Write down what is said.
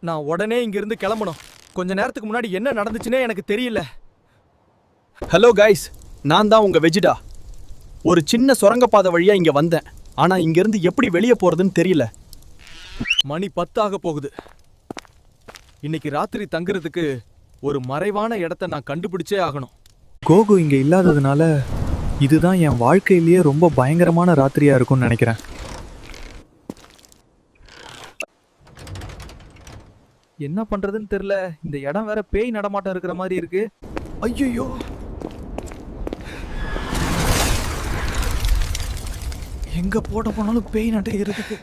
நான் உடனே இங்கிருந்து கிளம்பணும். கொஞ்ச நேரத்துக்கு முன்னாடி என்ன நடந்துச்சுன்னே எனக்கு தெரியல. ஹலோ கைஸ், நான் தான் உங்க வெஜிடா. ஒரு சின்ன சுரங்கப்பாதை வழியா இங்க வந்தேன். ஆனா இங்கிருந்து எப்படி வெளியே போறதுன்னு தெரியல. மணி 10 ஆக போகுது. இன்னைக்கு ராத்திரி தங்குறதுக்கு ஒரு மறைவான இடத்தை நான் கண்டுபிடிச்சே ஆகணும். கோகு இங்க இல்லாததுனால இதுதான் என் வாழ்க்கையிலேயே ரொம்ப பயங்கரமான ராத்திரியா இருக்கும்னு நினைக்கிறேன். என்ன பண்றதுன்னு தெரியல. இந்த இடம் வேற பேய் நடமாட்டம் இருக்கிற மாதிரி இருக்கு. ஐயோ, எங்க போட போனாலும் பேய் நட்டை இருக்கு.